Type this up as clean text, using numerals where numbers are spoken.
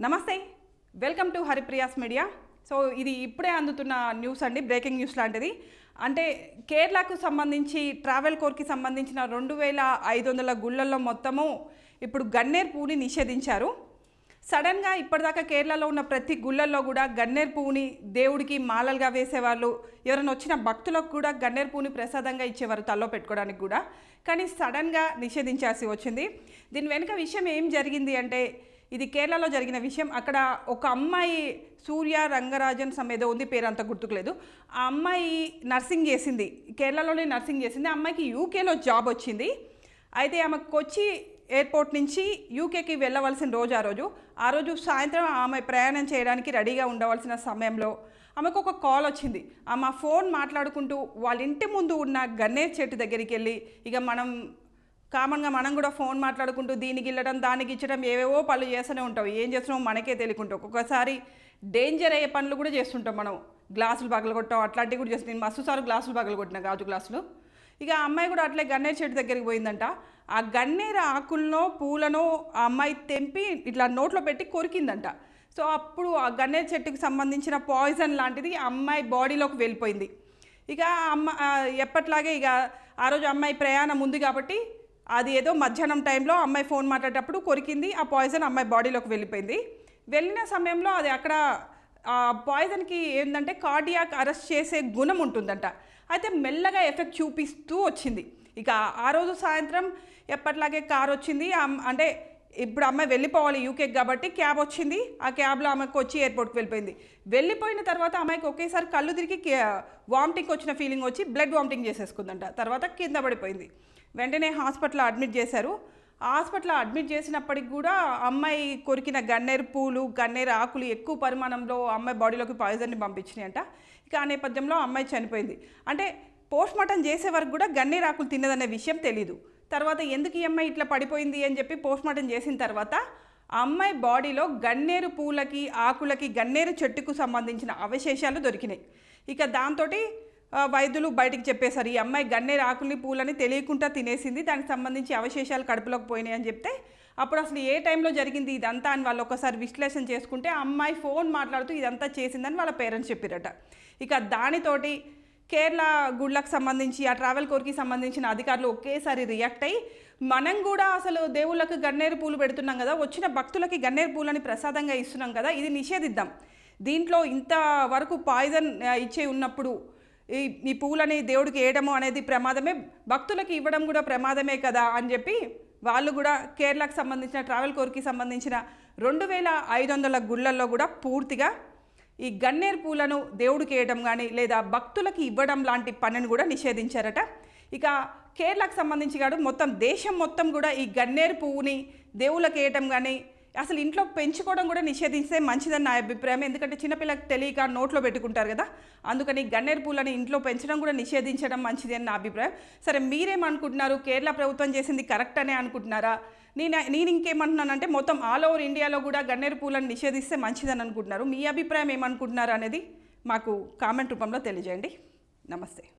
నమస్తే, welcome to Haripriya's media. So ఇది ఇప్పుడే అందుతున్న న్యూస్ అండి, బ్రేకింగ్ న్యూస్ లాంటిది. అంటే కేరళకు సంబంధించి ట్రావెల్ కోర్కి సంబంధించిన 2500 గుళ్ళల్లో మొత్తము ఇప్పుడు గన్నేరు పువ్వుని నిషేధించారు. సడన్గా ఇప్పటిదాకా కేరళలో ఉన్న ప్రతి గుళ్ళల్లో కూడా గన్నేరు పువ్వుని దేవుడికి మాలలుగా వేసేవాళ్ళు, ఎవరైనా వచ్చిన భక్తులకు కూడా గన్నేరు పువ్వుని ప్రసాదంగా ఇచ్చేవారు తల్లో పెట్టుకోవడానికి కూడా. కానీ సడన్గా నిషేధించాల్సి వచ్చింది. దీని వెనుక విషయం ఏం జరిగింది అంటే, ఇది కేరళలో జరిగిన విషయం. అక్కడ ఒక అమ్మాయి సూర్య రంగరాజన్ సమేదో ఉంది, పేరు అంత గుర్తుకులేదు. ఆ అమ్మాయి నర్సింగ్ చేసింది, కేరళలోనే నర్సింగ్ చేసింది. ఆ అమ్మాయికి యూకేలో జాబ్ వచ్చింది. అయితే ఆమె కొచ్చి ఎయిర్పోర్ట్ నుంచి యూకేకి వెళ్ళవలసిన రోజు ఆ రోజు సాయంత్రం ఆమె ప్రయాణం చేయడానికి రెడీగా ఉండవలసిన సమయంలో ఆమెకు ఒక కాల్ వచ్చింది. ఆమె ఫోన్ మాట్లాడుకుంటూ వాళ్ళ ఇంటి ముందు ఉన్న గన్నేరు చెట్టు దగ్గరికి వెళ్ళి, ఇక కామన్గా మనం కూడా ఫోన్ మాట్లాడుకుంటూ దీనికి వెళ్ళడం దానికి ఇచ్చడం ఏవేవో పనులు చేస్తూనే ఉంటాం. ఏం చేస్తున్నామో మనకే తెలియకుంటాం. ఒక్కొక్కసారి డేంజర్ అయ్యే పనులు కూడా చేస్తుంటాం. మనం గ్లాసులు పగలగొట్టాం, అట్లాంటివి కూడా చేస్తాం. నేను మస్తుసార్లు గ్లాసులు పగలగొట్టిన, గాజు గ్లాసులు. ఇక ఆ అమ్మాయి కూడా అట్లే గన్నేరు చెట్టు దగ్గరికి పోయిందంట. ఆ గన్నేరు ఆకులను పూలను ఆ అమ్మాయి తెంపి ఇట్లా నోట్లో పెట్టి కొరికిందంట. సో అప్పుడు ఆ గన్నేరు చెట్టుకి సంబంధించిన పాయిజన్ లాంటిది ఆ అమ్మాయి బాడీలోకి వెళ్ళిపోయింది. ఇక ఎప్పట్లాగే ఇక ఆ రోజు అమ్మాయి ప్రయాణం ఉంది కాబట్టి అది ఏదో మధ్యాహ్నం టైంలో అమ్మాయి ఫోన్ మాట్లాడేటప్పుడు కొరికింది. ఆ పాయిజన్ అమ్మాయి బాడీలోకి వెళ్ళిపోయింది. వెళ్ళిన సమయంలో అది అక్కడ ఆ పాయిజన్కి ఏంటంటే కార్డియాక్ అరెస్ట్ చేసే గుణం ఉంటుందంట. అయితే మెల్లగా ఎఫెక్ట్ చూపిస్తూ వచ్చింది. ఇక ఆ రోజు సాయంత్రం ఎప్పట్లాగే కార్ వచ్చింది. అంటే ఇప్పుడు అమ్మాయి వెళ్ళిపోవాలి యూకేకి కాబట్టి క్యాబ్ వచ్చింది. ఆ క్యాబ్లో ఆమెకు వచ్చి ఎయిర్పోర్ట్కి వెళ్ళిపోయింది. వెళ్ళిపోయిన తర్వాత అమ్మాయికి ఒకేసారి కళ్ళు తిరిగి వామిటింగ్ వచ్చిన ఫీలింగ్ వచ్చి బ్లడ్ వామిటింగ్ చేసేసుకుందంట. తర్వాత కింద పడిపోయింది. వెంటనే హాస్పిటల్లో అడ్మిట్ చేశారు. హాస్పిటల్లో అడ్మిట్ చేసినప్పటికి కూడా అమ్మాయి కొరికిన గన్నేరు పూలు, గన్నేరు ఆకులు ఎక్కువ పరిమాణంలో అమ్మాయి బాడీలోకి పాయిజన్ని పంపించినాయంట. ఇక ఆ నేపథ్యంలో అమ్మాయి చనిపోయింది. అంటే పోస్ట్మార్టం చేసే వరకు కూడా గన్నేరు ఆకులు తిన్నదనే విషయం తెలీదు. తర్వాత ఎందుకు ఈ అమ్మాయి ఇట్లా పడిపోయింది అని చెప్పి పోస్ట్మార్టం చేసిన తర్వాత ఆ అమ్మాయి బాడీలో గన్నేరు పూలకి, ఆకులకి, గన్నేరు చెట్టుకు సంబంధించిన అవశేషాలు దొరికినాయి. ఇక దాంతో వైద్యులు బయటికి చెప్పేశారు, ఈ అమ్మాయి గన్నేరు ఆకుల్ని పూలని తెలియకుండా తినేసింది, దానికి సంబంధించి అవశేషాలు కడుపులోకి పోయినాయి అని చెప్తే అప్పుడు అసలు ఏ టైంలో జరిగింది ఇదంతా అని వాళ్ళు ఒకసారి విశ్లేషణ చేసుకుంటే ఆ అమ్మాయి ఫోన్ మాట్లాడుతూ ఇదంతా చేసిందని వాళ్ళ పేరెంట్స్ చెప్పారట. ఇక దానితోటి కేరళ గుళ్ళకు సంబంధించి ఆ ట్రావెల్ కోర్కి సంబంధించిన అధికారులు ఒకేసారి రియాక్ట్ అయ్యి, మనం కూడా అసలు దేవుళ్ళకు గన్నేరు పూలు పెడుతున్నాం కదా, వచ్చిన భక్తులకి గన్నేరు పూలని ప్రసాదంగా ఇస్తున్నాం కదా, ఇది నిషేధిద్దాం. దీంట్లో ఇంతవరకు పాయిజన్ ఇచ్చే ఉన్నప్పుడు ఈ పూలని దేవుడికి వేయడము అనేది ప్రమాదమే, భక్తులకి ఇవ్వడం కూడా ప్రమాదమే కదా అని చెప్పి వాళ్ళు కూడా కేరళకు సంబంధించిన ట్రావెల్ కోర్కి సంబంధించిన 2500 గుళ్ళల్లో కూడా పూర్తిగా ఈ గన్నేరు పూలను దేవుడికి వేయడం కానీ లేదా భక్తులకి ఇవ్వడం లాంటి పనిని కూడా నిషేధించారట. ఇక కేరళకు సంబంధించి కాదు, మొత్తం దేశం మొత్తం కూడా ఈ గన్నేరు పువ్వుని దేవుళ్ళకి వేయటం కానీ అసలు ఇంట్లో పెంచుకోవడం కూడా నిషేధిస్తే మంచిదని నా అభిప్రాయం. ఎందుకంటే చిన్నపిల్లకి తెలియక నోట్లో పెట్టుకుంటారు కదా, అందుకని గన్నేరు పూలని ఇంట్లో పెంచడం కూడా నిషేధించడం మంచిది అని నా అభిప్రాయం. సరే, మీరేమనుకుంటున్నారు? కేరళ ప్రభుత్వం చేసింది కరెక్ట్ అనే అనుకుంటున్నారా? నేను ఇంకేమంటున్నానంటే మొత్తం ఆల్ ఓవర్ ఇండియాలో కూడా గన్నేరు పూలను నిషేధిస్తే మంచిదని అనుకుంటున్నారు. మీ అభిప్రాయం ఏమనుకుంటున్నారు అనేది మాకు కామెంట్ రూపంలో తెలియజేయండి. నమస్తే.